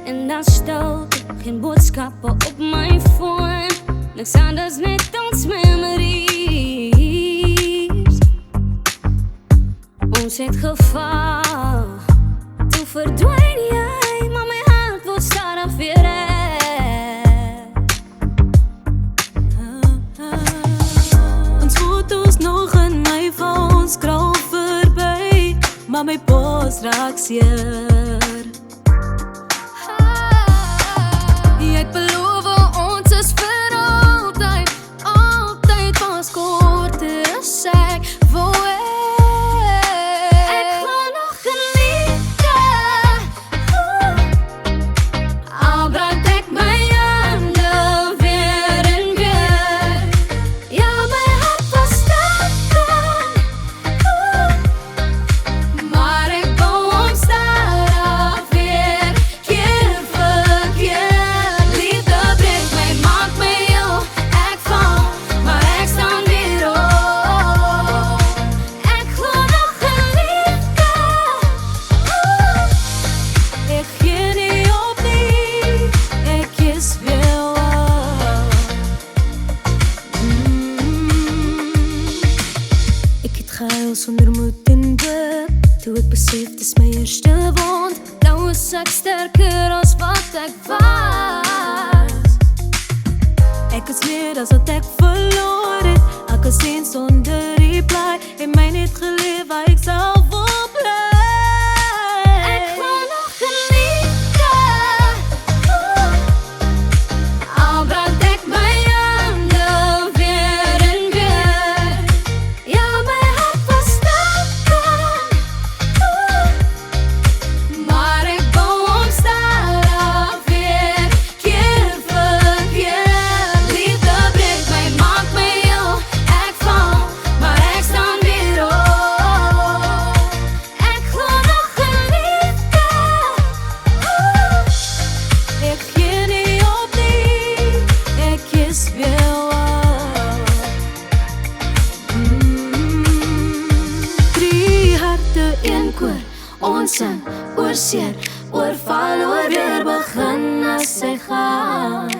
En dan stoot ik geen boodschappen op mijn phone. Niks anders, net ons memories. Ons het geval, toen verdwijn jij, maar mijn hart wordt stadig weer recht. Ons foto's nog in my phone scroll voorbij, maar my post raak seer. Jy het beloof ons is vir altyd, altyd pas kort is ek voor ek gaan nog geniete. Al brand ek my hande weer en weer. Ja, my hart verstaken, maar ek wou omstadig weer, keer vir keer. Liefde breek my, maak my jou, ek val, maar ek staan weer op. Ek glo nog geliefde, Ek gee nie op nie, ek is wel Ek het gehuil sonder moed en bid, toe ek besef dis my eerste wond. nou is ek sterker as wat ek was. Ek is meer as wat ek verloor het, elke sin sonder reply, en my net geleef waar ek self wil bly. Ek glo nog geliefde, al brand ek my hande weer en weer. Ja, my hart verstaken, maar ek wou omstadig weer, keer vir keer. Liefde breek my, maak my jou, ek val, maar ek staan weer op. Ek glo nog geliefde, Ek gee nie op nie, ek is wel Drie harte een koor, ons sing oor seer, oor val, oor weer begin as sy gaan.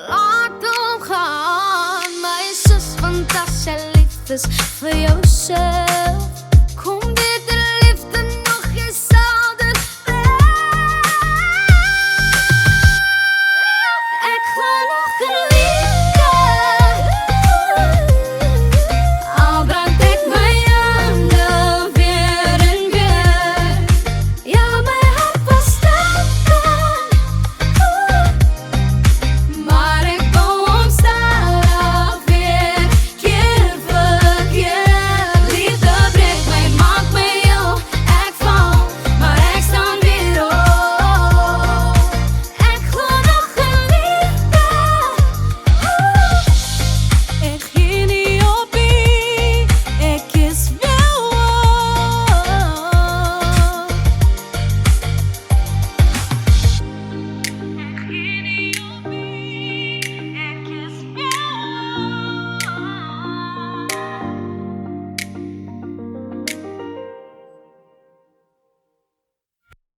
Laat hom gaan, my sis, want as sy lief is vir jou sis.